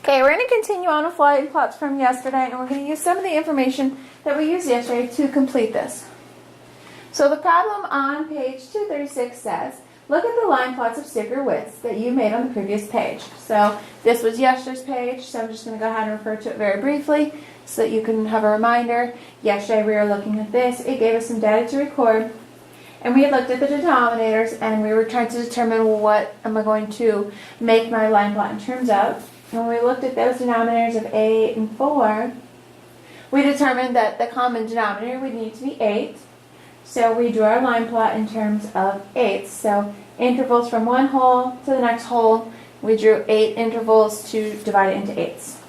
Okay, we're going to continue on with line plots from yesterday, and we're going to use some of the information that we used yesterday to complete this. So the problem on page 236 says, look at the line plots of sticker widths that you made on the previous page. So this was yesterday's page, so I'm just going to go ahead and refer to it very briefly so that you can have a reminder. Yesterday we were looking at this. It gave us some data to record, and we had looked at the denominators, and we were trying to determine what am I going to make my line plot in terms of. When we looked at those denominators of 8 and 4, we determined that the common denominator would need to be 8. So we drew our line plot in terms of eighths. So intervals from one whole to the next whole, we drew 8 intervals to divide it into eighths.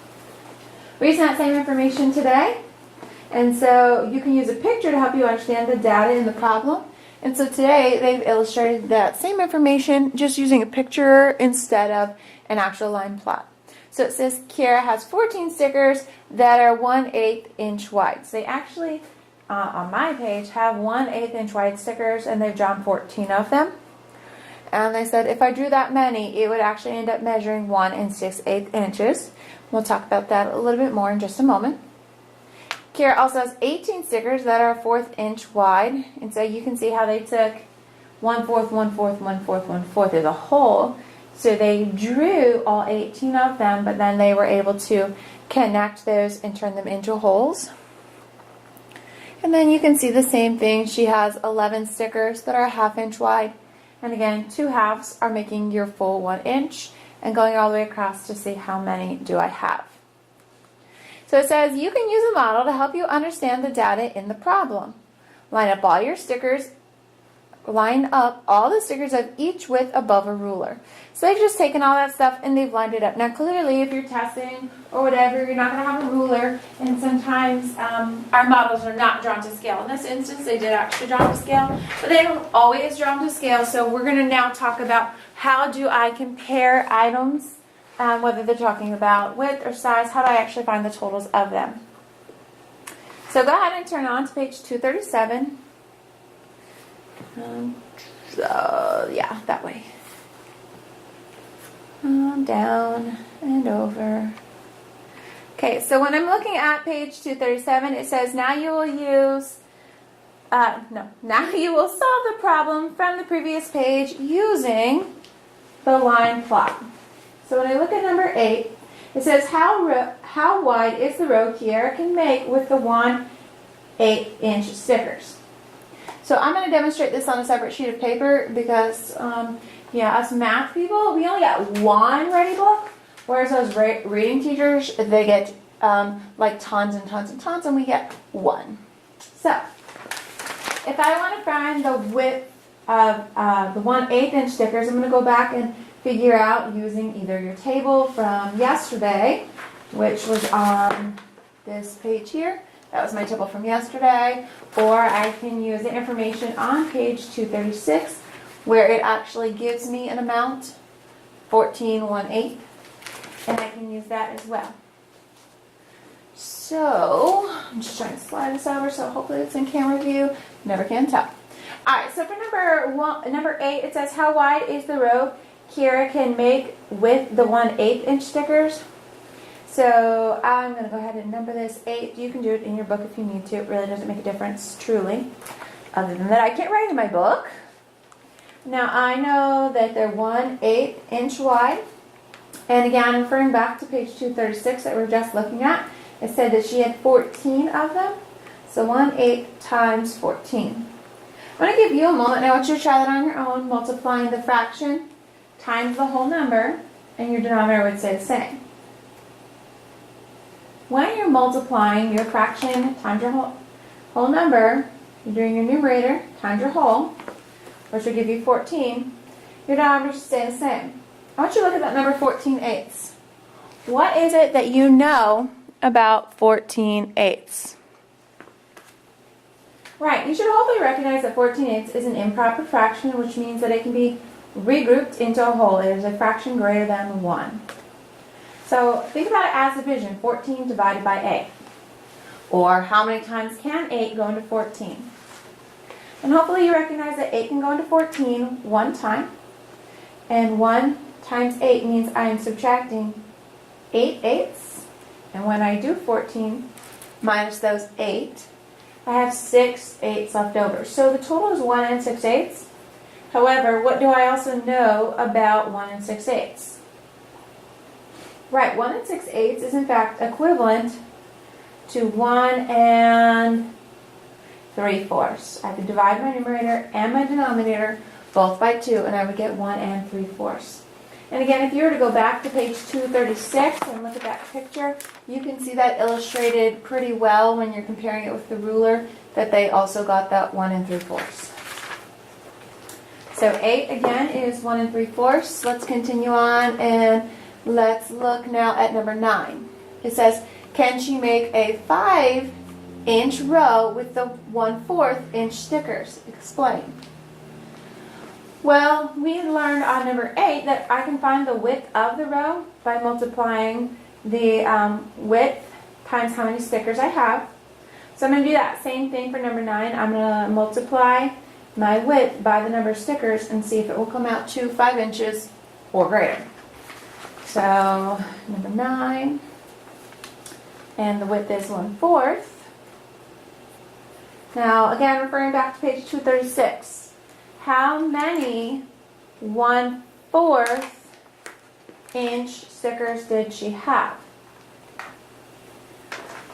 We're using that same information today. And so you can use a picture to help you understand the data in the problem. And so today they've illustrated that same information just using a picture instead of an actual line plot. So it says Kira has 14 stickers that are 1/8 inch wide. So they actually, on my page, have 1/8 inch wide stickers, and they've drawn 14 of them. And they said if I drew that many, it would actually end up measuring 1 6/8 inches. We'll talk about that a little bit more in just a moment. Kira also has 18 stickers that are 1/4 inch wide. And so you can see how they took 1/4, 1/4, 1/4, 1/4 as a whole. So they drew all 18 of them, but then they were able to connect those and turn them into holes. And then you can see the same thing. She has 11 stickers that are 1/2 inch wide. And again, 2 halves are making your full 1 inch. And going all the way across to see how many do I have. So it says you can use a model to help you understand the data in the problem. Line up all the stickers of each width above a ruler. So they've just taken all that stuff and they've lined it up. Now clearly if you're testing or whatever, you're not going to have a ruler, and sometimes our models are not drawn to scale. In this instance they did actually draw to scale, but they don't always draw to scale. So we're going to now talk about how do I compare items, whether they're talking about width or size, how do I actually find the totals of them. So go ahead and turn on to page 237. Yeah, that way. Down and over. Okay, so when I'm looking at page 237, it says now you will solve the problem from the previous page using the line plot. So when I look at number 8, it says how wide is the row Kiera can make with the 1/8 inch stickers. So I'm going to demonstrate this on a separate sheet of paper because, us math people, we only got one ready book, whereas those reading teachers, they get like tons and tons and tons, and we get one. So if I want to find the width of the 1/8 inch stickers, I'm going to go back and figure out using either your table from yesterday, which was on this page here. That was my table from yesterday. Or I can use the information on page 236 where it actually gives me an amount, 14 1/8, and I can use that as well. So I'm just trying to slide this over so hopefully it's in camera view. Never can tell. Alright, so for number 8, it says how wide is the row Kiera can make with the 1/8 inch stickers. So I'm going to go ahead and number this 8. You can do it in your book if you need to. It really doesn't make a difference, truly. Other than that, I can't write in my book. Now I know that they're 1/8 inch wide. And again, referring back to page 236 that we were just looking at, it said that she had 14 of them. So 1/8 times 14. I'm going to give you a moment. I want you to try that on your own, multiplying the fraction times the whole number, and your denominator would stay the same. When you're multiplying your fraction times your whole number, you're doing your numerator times your whole, which will give you 14, your denominator should stay the same. I want you to look at that number 14/8. What is it that you know about 14/8? Right, you should hopefully recognize that 14/8 is an improper fraction, which means that it can be regrouped into a whole. It is a fraction greater than 1. So think about it as division, 14 divided by 8. Or how many times can 8 go into 14? And hopefully you recognize that 8 can go into 14 one time. And 1 times 8 means I am subtracting 8/8. And when I do 14 minus those 8, I have 6/8 left over. So the total is 1 6/8. However, what do I also know about 1 6/8? Right, 1 6/8 is in fact equivalent to 1 3/4. I could divide my numerator and my denominator both by 2, and I would get 1 3/4. And again, if you were to go back to page 236 and look at that picture, you can see that illustrated pretty well when you're comparing it with the ruler, that they also got that 1 3/4. So 8 again is 1 3/4. Let's continue on and let's look now at number 9. It says, can she make a 5-inch row with the 1/4 inch stickers? Explain. Well, we learned on number 8 that I can find the width of the row by multiplying the width times how many stickers I have. So I'm going to do that same thing for number 9. I'm going to multiply my width by the number of stickers and see if it will come out to 5 inches or greater. So number 9, and the width is 1/4. Now again, referring back to page 236. How many 1/4 inch stickers did she have?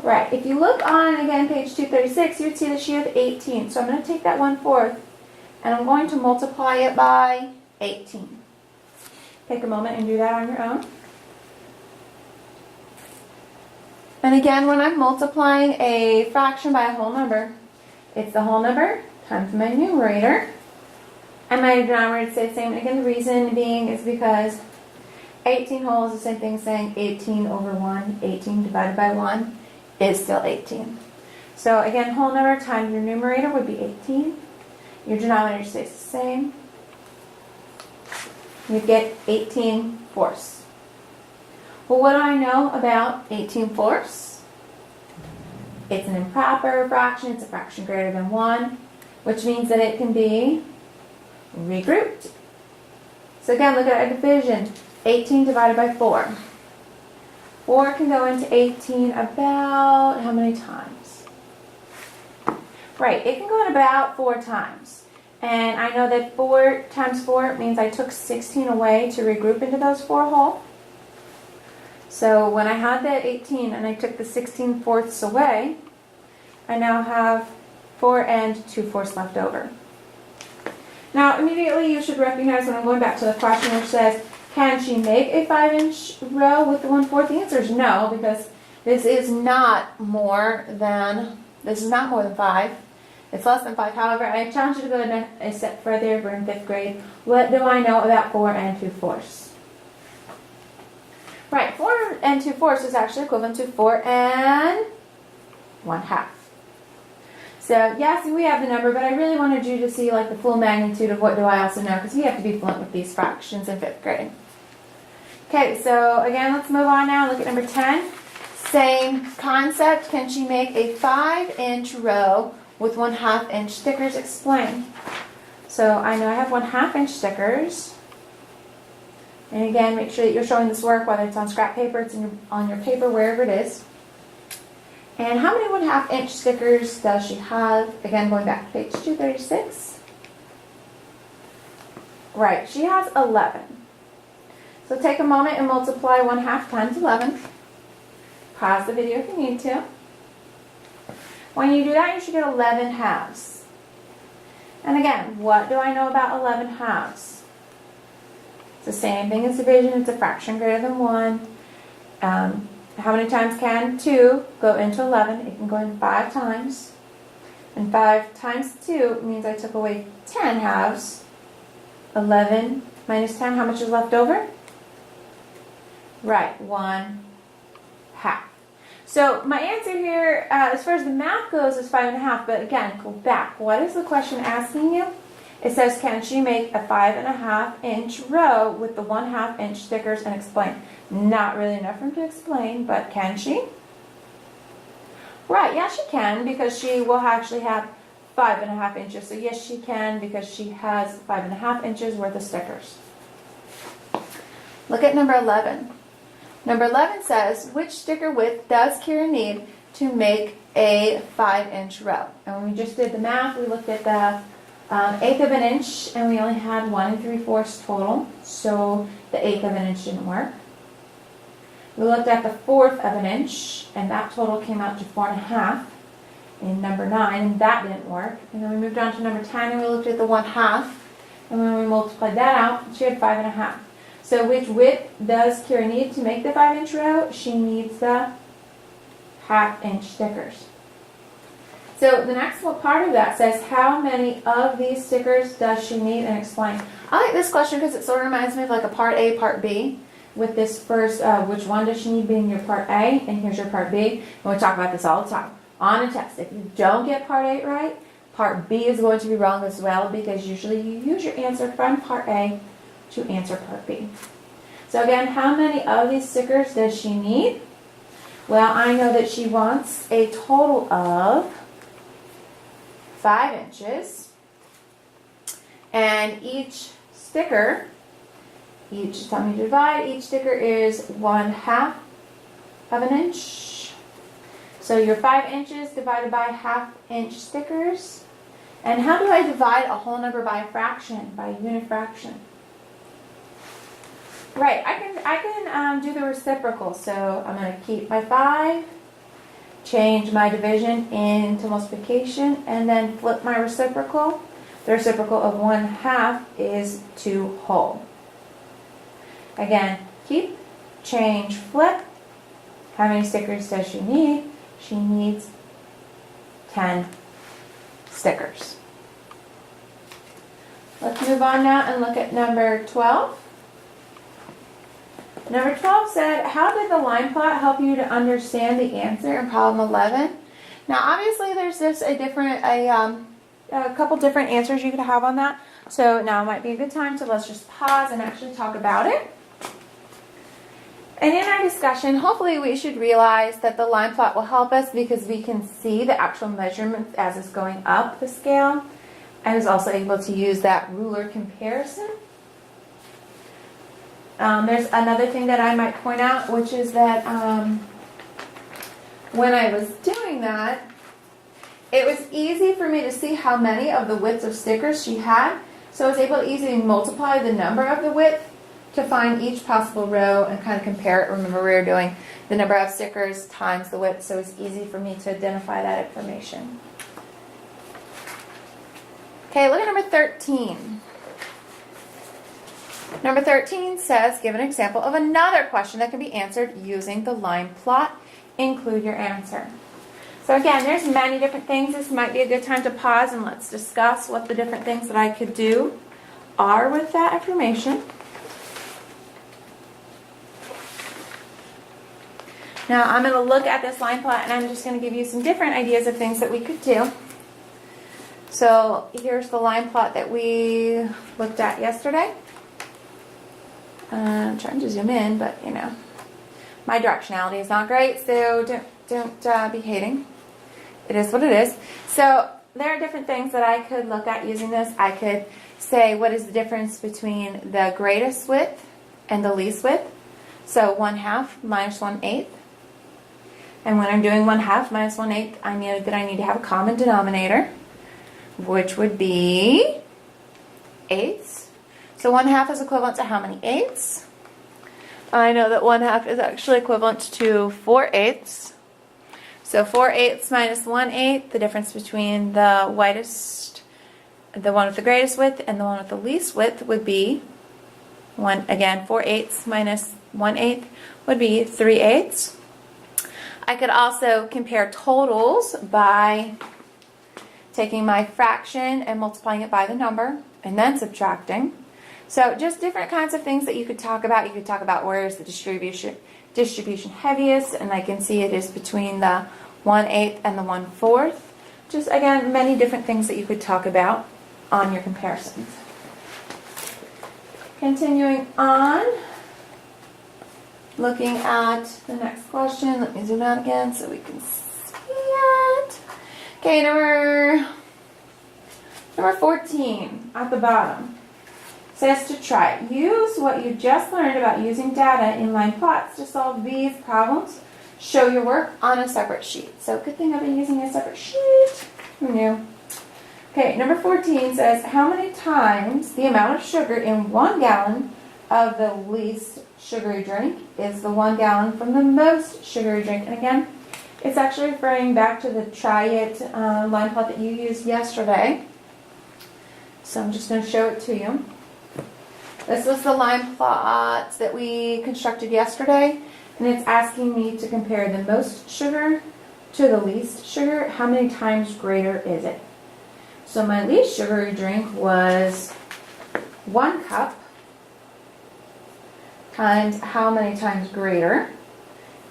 Right, if you look on, again, page 236, you would see that she had 18. So I'm going to take that 1/4 and I'm going to multiply it by 18. Take a moment and do that on your own. And again, when I'm multiplying a fraction by a whole number, it's the whole number times my numerator. And my denominator stays the same. And again, the reason being is because 18 whole is the same thing as saying 18 over 1. 18 divided by 1 is still 18. So again, whole number times your numerator would be 18. Your denominator stays the same. You get 18/4. Well, what do I know about 18/4? It's an improper fraction. It's a fraction greater than 1, which means that it can be regrouped. So again, look at our division. 18 divided by 4. 4 can go into 18 about how many times? Right, it can go in about 4 times. And I know that 4 times 4 means I took 16 away to regroup into those 4 whole. So when I had that 18 and I took the 16/4 away, I now have 4 2/4 left over. Now immediately you should recognize when I'm going back to the question which says, can she make a 5-inch row with the 1/4? The answer is no, because this is not more than 5. It's less than 5. However, I challenge you to go a step further. We're in 5th grade. What do I know about 4 2/4? Right, 4 2/4 is actually equivalent to 4 1/2. So yes, we have the number, but I really wanted you to see like the full magnitude of what do I also know, because we have to be fluent with these fractions in 5th grade. Okay, so again, let's move on now. Look at number 10. Same concept. Can she make a 5-inch row with 1/2 inch stickers? Explain. So I know I have 1/2 inch stickers. And again, make sure that you're showing this work, whether it's on scrap paper, it's on your paper, wherever it is. And how many 1/2 inch stickers does she have? Again, going back to page 236. Right, she has 11. So take a moment and multiply 1/2 times 11. Pause the video if you need to. When you do that, you should get 11 halves. And again, what do I know about 11 halves? It's the same thing as division. It's a fraction greater than 1. How many times can 2 go into 11? It can go in 5 times. And 5 times 2 means I took away 10 halves. 11 minus 10, how much is left over? Right, 1/2. So my answer here, as far as the math goes, is 5.5. But again, go back. What is the question asking you? It says, can she make a 5.5 inch row with the 1/2 inch stickers and explain? Not really enough room to explain, but can she? Right, yeah, she can, because she will actually have 5.5 inches. So yes, she can, because she has 5.5 inches worth of stickers. Look at number 11. Number 11 says, which sticker width does Kira need to make a 5-inch row? And when we just did the math, we looked at the 1/8 of an inch, and we only had 1 3/4 total, so the 1/8 of an inch didn't work. We looked at the 1/4 of an inch, and that total came out to 4.5 in number 9, and that didn't work. And then we moved on to number 10, and we looked at the 1/2, and when we multiplied that out, she had 5.5. So which width does Kira need to make the 5-inch row? She needs the 1/2-inch stickers. So the next part of that says, how many of these stickers does she need, and explain. I like this question because it sort of reminds me of like a part A, part B. With this first, which one does she need being your part A, and here's your part B. And we talk about this all the time on a test. If you don't get part A right, part B is going to be wrong as well, because usually you use your answer from part A to answer part B. So again, how many of these stickers does she need? Well, I know that she wants a total of 5 inches, and each sticker, time you divide, each sticker is 1/2 of an inch. So your 5 inches divided by 1/2-inch stickers. And how do I divide a whole number by a fraction, by a unit fraction? Right, I can do the reciprocal. So I'm going to keep my 5, change my division into multiplication, and then flip my reciprocal. The reciprocal of 1/2 is 2 whole. Again, keep, change, flip. How many stickers does she need? She needs 10 stickers. Let's move on now and look at number 12. Number 12 said, how did the line plot help you to understand the answer in problem 11? Now obviously there's just a couple different answers you could have on that. So now might be a good time to let's just pause and actually talk about it. And in our discussion, hopefully we should realize that the line plot will help us because we can see the actual measurements as it's going up the scale. I was also able to use that ruler comparison. There's another thing that I might point out, which is that when I was doing that, it was easy for me to see how many of the widths of stickers she had. So I was able to easily multiply the number of the width to find each possible row and kind of compare it. Remember, we were doing the number of stickers times the width, so it's easy for me to identify that information. Okay, look at number 13. Number 13 says, give an example of another question that can be answered using the line plot. Include your answer. So again, there's many different things. This might be a good time to pause and let's discuss what the different things that I could do are with that information. Now I'm going to look at this line plot and I'm just going to give you some different ideas of things that we could do. So here's the line plot that we looked at yesterday. I'm trying to zoom in, but you know, my directionality is not great, so don't be hating. It is what it is. So there are different things that I could look at using this. I could say what is the difference between the greatest width and the least width. So 1/2 minus 1/8. And when I'm doing 1/2 minus 1/8, I know that I need to have a common denominator, which would be eighths. So 1/2 is equivalent to how many eighths? I know that 1/2 is actually equivalent to 4/8. So 4/8 minus 1/8, the difference between the widest, the one with the greatest width, and the one with the least width would be 4/8 minus 1/8 would be 3/8. I could also compare totals by taking my fraction and multiplying it by the number and then subtracting. So just different kinds of things that you could talk about. You could talk about where is the distribution heaviest, and I can see it is between the 1/8 and the 1/4. Just again, many different things that you could talk about on your comparisons. Continuing on, looking at the next question. Let me zoom out again so we can see it. Okay, number 14 at the bottom. says to try it. Use what you just learned about using data in line plots to solve these problems. Show your work on a separate sheet. So good thing I've been using a separate sheet. Who knew? Okay, number 14 says, how many times the amount of sugar in 1 gallon of the least sugary drink is the 1 gallon from the most sugary drink? And again, it's actually referring back to the try it line plot that you used yesterday. So I'm just going to show it to you. This was the line plot that we constructed yesterday, and it's asking me to compare the most sugar to the least sugar. How many times greater is it? So my least sugary drink was 1 cup times how many times greater,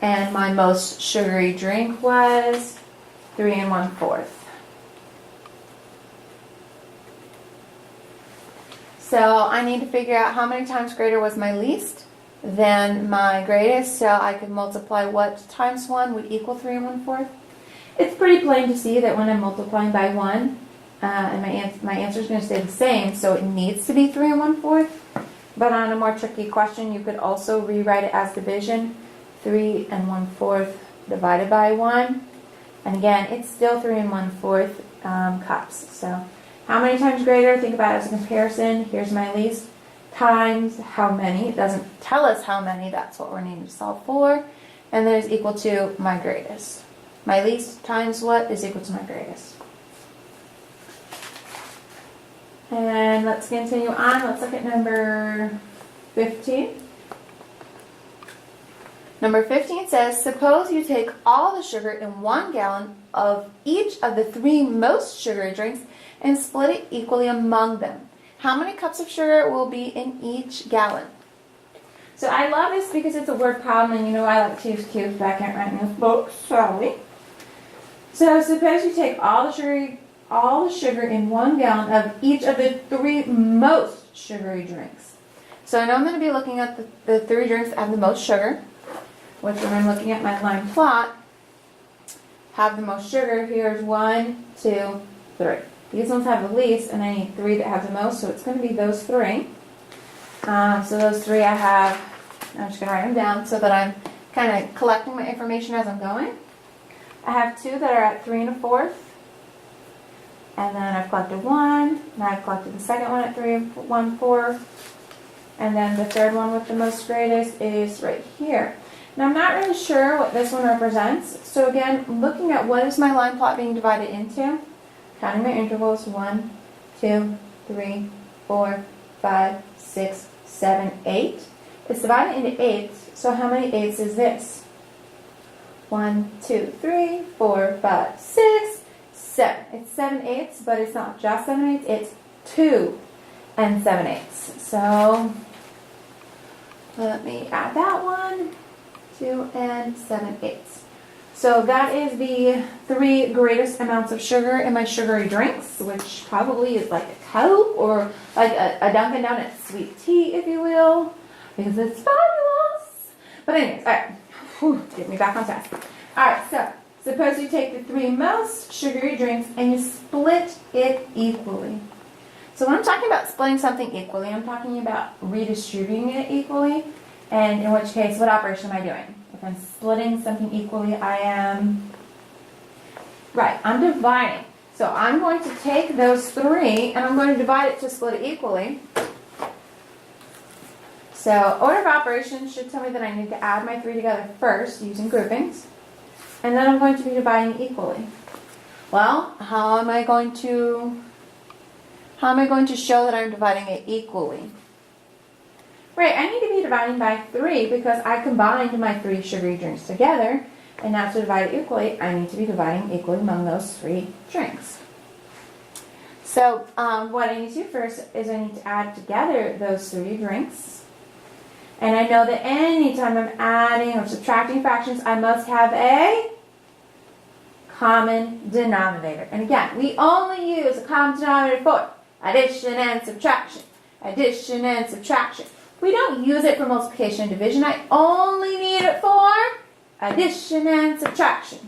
and my most sugary drink was 3 1/4. So I need to figure out how many times greater was my least than my greatest, so I could multiply what times 1 would equal 3 1/4. It's pretty plain to see that when I'm multiplying by 1, and my answer is going to stay the same, so it needs to be 3 1/4. But on a more tricky question, you could also rewrite it as division, 3 1/4 divided by 1. And again, it's still 3 1/4 cups. So how many times greater? Think about it as a comparison. Here's my least times how many. It doesn't tell us how many. That's what we're needing to solve for. And then it's equal to my greatest. My least times what is equal to my greatest. And let's continue on. Let's look at number 15. Number 15 says, suppose you take all the sugar in 1 gallon of each of the 3 most sugary drinks and split it equally among them. How many cups of sugar will be in each gallon? So I love this because it's a word problem, and you know I like to use cubes, but I can't write in this book, sorry. So suppose you take all the sugar in 1 gallon of each of the 3 most sugary drinks. So I know I'm going to be looking at the 3 drinks that have the most sugar, which when I'm looking at my line plot, have the most sugar. Here's 1, 2, 3. These ones have the least, and I need 3 that have the most, so it's going to be those 3. So those 3 I have, I'm just going to write them down so that I'm kind of collecting my information as I'm going. I have 2 that are at 3 1/4. And then I've collected 1, and I've collected the second one at 3 1/4. And then the third one with the most greatest is right here. Now I'm not really sure what this one represents. So again, looking at what is my line plot being divided into, counting my intervals, 1, 2, 3, 4, 5, 6, 7, 8. It's divided into eighths, so how many eighths is this? 1, 2, 3, 4, 5, 6, 7. It's 7/8, but it's not just 7/8, it's 2 7/8. So let me add that one, 2 7/8. So that is the 3 greatest amounts of sugar in my sugary drinks, which probably is like a Coke or like a Dunkin' Donuts sweet tea, if you will, because it's fabulous. But anyways, all right, get me back on task. All right, so suppose you take the 3 most sugary drinks and you split it equally. So when I'm talking about splitting something equally, I'm talking about redistributing it equally. And in which case, what operation am I doing? If I'm splitting something equally, I'm dividing. So I'm going to take those 3 and I'm going to divide it to split it equally. So order of operations should tell me that I need to add my 3 together first using groupings. And then I'm going to be dividing equally. Well, how am I going to show that I'm dividing it equally? Right, I need to be dividing by 3 because I combined my 3 sugary drinks together. And now to divide it equally, I need to be dividing equally among those 3 drinks. So what I need to do first is I need to add together those 3 drinks. And I know that anytime I'm adding or subtracting fractions, I must have a common denominator. And again, we only use a common denominator for addition and subtraction. Addition and subtraction. We don't use it for multiplication and division. I only need it for addition and subtraction.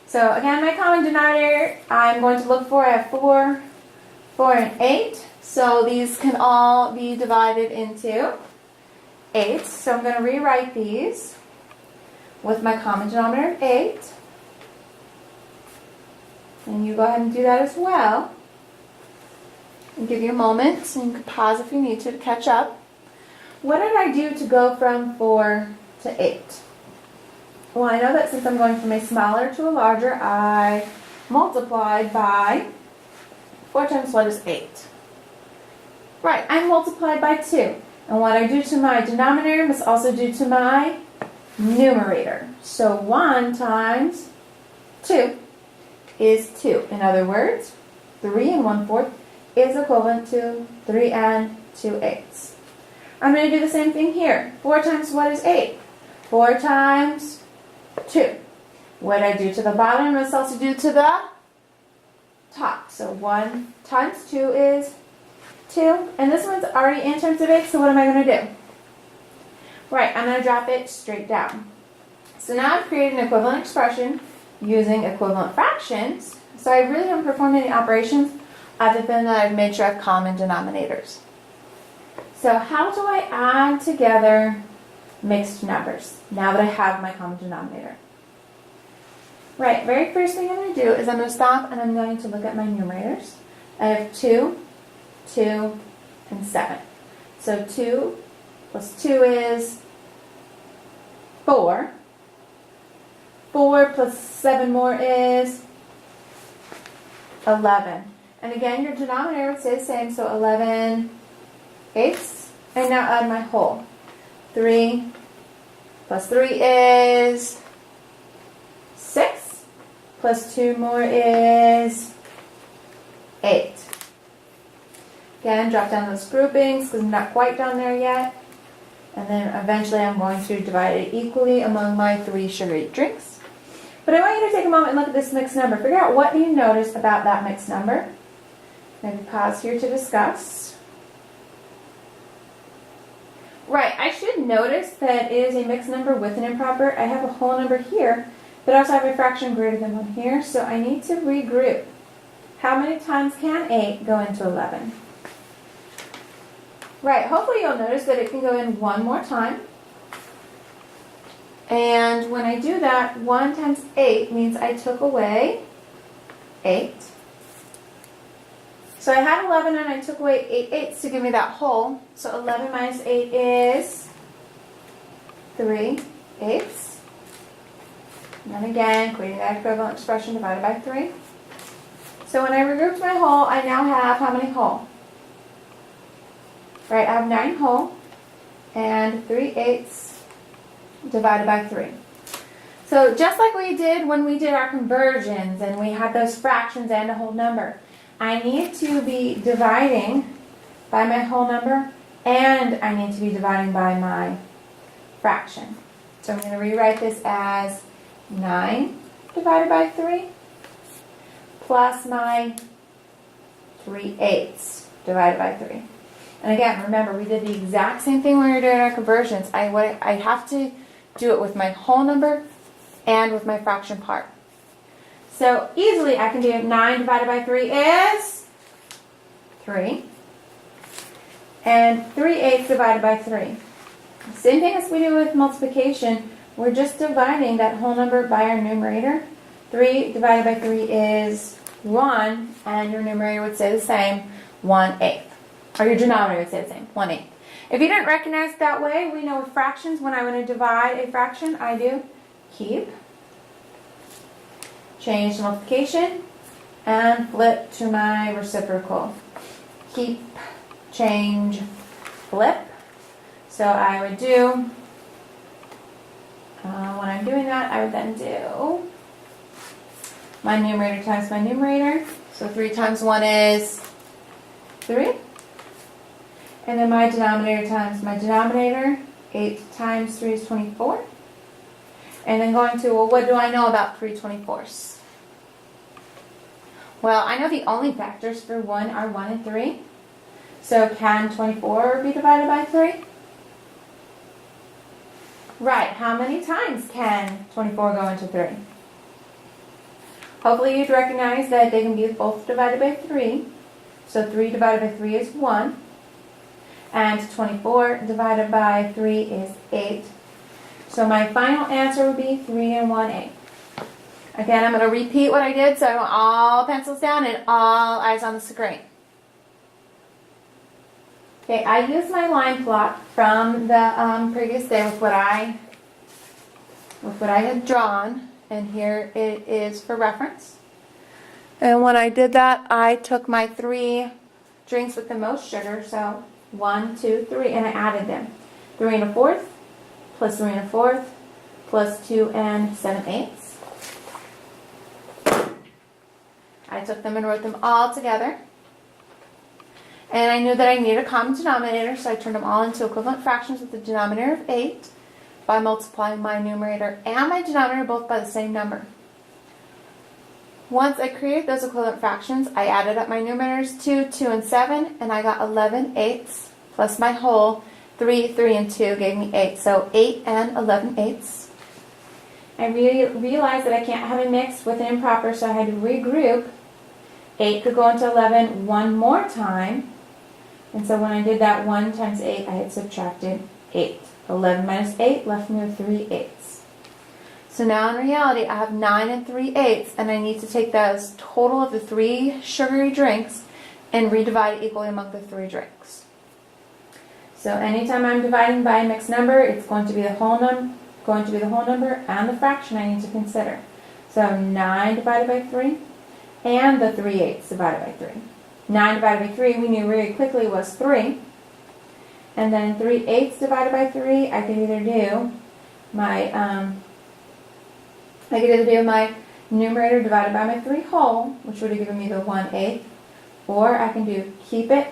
So again, my common denominator, I'm going to look for, I have 4, 4 and 8. So these can all be divided into 8. So I'm going to rewrite these with my common denominator of 8. And you go ahead and do that as well. I'll give you a moment, so you can pause if you need to catch up. What did I do to go from 4 to 8? Well, I know that since I'm going from a smaller to a larger, I multiplied by 4 times what is 8? Right, I multiplied by 2. And what I do to my denominator must also do to my numerator. So 1 times 2 is 2. In other words, 3 and 1/4 is equivalent to 3 and 2/8. I'm going to do the same thing here. 4 times what is 8? 4 times 2. What I do to the bottom must also do to the top. So 1 times 2 is 2. And this one's already in terms of 8, so what am I going to do? Right, I'm going to drop it straight down. So now I've created an equivalent expression using equivalent fractions. So I really haven't performed any operations other than that I've made sure I have common denominators. So how do I add together mixed numbers now that I have my common denominator? Right, very first thing I'm going to do is I'm going to stop and I'm going to look at my numerators. I have 2, 2, and 7. So 2 plus 2 is 4. 4 plus 7 more is 11. And again, your denominator would stay the same, so 11 eighths. And now add my whole. 3 plus 3 is 6. Plus 2 more is 8. Again, drop down those groupings because I'm not quite down there yet. And then eventually I'm going to divide it equally among my 3 sugary drinks. But I want you to take a moment and look at this mixed number. Figure out what you noticed about that mixed number. Maybe pause here to discuss. Right, I should notice that it is a mixed number with an improper. I have a whole number here, but I also have a fraction greater than 1 here, so I need to regroup. How many times can 8 go into 11? Right, hopefully you'll notice that it can go in one more time. And when I do that, 1 times 8 means I took away 8. So I had 11 and I took away 8 eighths to give me that whole. So 11 minus 8 is 3 eighths. And then again, creating that equivalent expression divided by 3. So when I regrouped my whole, I now have how many whole? Right, I have 9 whole and 3 eighths divided by 3. So just like we did when we did our conversions and we had those fractions and a whole number, I need to be dividing by my whole number and I need to be dividing by my fraction. So I'm going to rewrite this as 9 divided by 3 plus my 3 eighths divided by 3. And again, remember, we did the exact same thing when we were doing our conversions. I have to do it with my whole number and with my fraction part. So easily I can do 9 divided by 3 is 3. And 3 eighths divided by 3. Same thing as we do with multiplication. We're just dividing that whole number by our numerator. 3 divided by 3 is 1, and your numerator would say the same, 1/8. Or your denominator would say the same, 1/8. If you didn't recognize it that way, we know with fractions, when I want to divide a fraction, I do keep, change to multiplication, and flip to my reciprocal. Keep, change, flip. So I would do, when I'm doing that, I would then do my numerator times my numerator. So 3 times 1 is 3. And then my denominator times my denominator. 8 times 3 is 24. And then going to, well, what do I know about 3/24? Well, I know the only factors for 1 are 1 and 3. So can 24 be divided by 3? Right, how many times can 24 go into 3? Hopefully you'd recognize that they can be both divided by 3. So 3 divided by 3 is 1. And 24 divided by 3 is 8. So my final answer would be 3 and 1/8. Again, I'm going to repeat what I did, so I want all pencils down and all eyes on the screen. Okay, I used my line plot from the previous day with what I had drawn, and here it is for reference. And when I did that, I took my 3 drinks with the most sugar, so 1, 2, 3, and I added them. 3 1/4 plus 3 1/4 plus 2 7/8. I took them and wrote them all together. And I knew that I needed a common denominator, so I turned them all into equivalent fractions with a denominator of 8 by multiplying my numerator and my denominator both by the same number. Once I created those equivalent fractions, I added up my numerators 2, 2, and 7, and I got 11/8 plus my whole 3, 3, and 2 gave me 8. So 8 and 11/8. I realized that I can't have a mix with an improper, so I had to regroup. 8 could go into 11 one more time. And so when I did that 1 times 8, I had subtracted 8. 11 minus 8 left me with 3/8. So now in reality, I have 9 and 3/8, and I need to take those total of the 3 sugary drinks and redivide equally among the 3 drinks. So anytime I'm dividing by a mixed number, it's going to be the whole number and the fraction I need to consider. So 9 divided by 3 and the 3/8 divided by 3. 9 divided by 3 we knew very quickly was 3. And then 3/8 divided by 3, I could either do my numerator divided by my 3 whole, which would have given me the 1/8, or I can do keep it,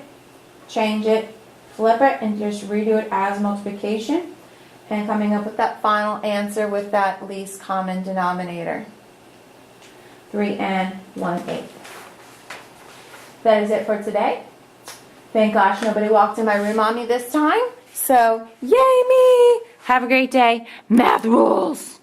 change it, flip it, and just redo it as multiplication, and coming up with that final answer with that least common denominator. 3 and 1/8. That is it for today. Thank gosh nobody walked in my room on me this time. So, yay me! Have a great day. Math rules!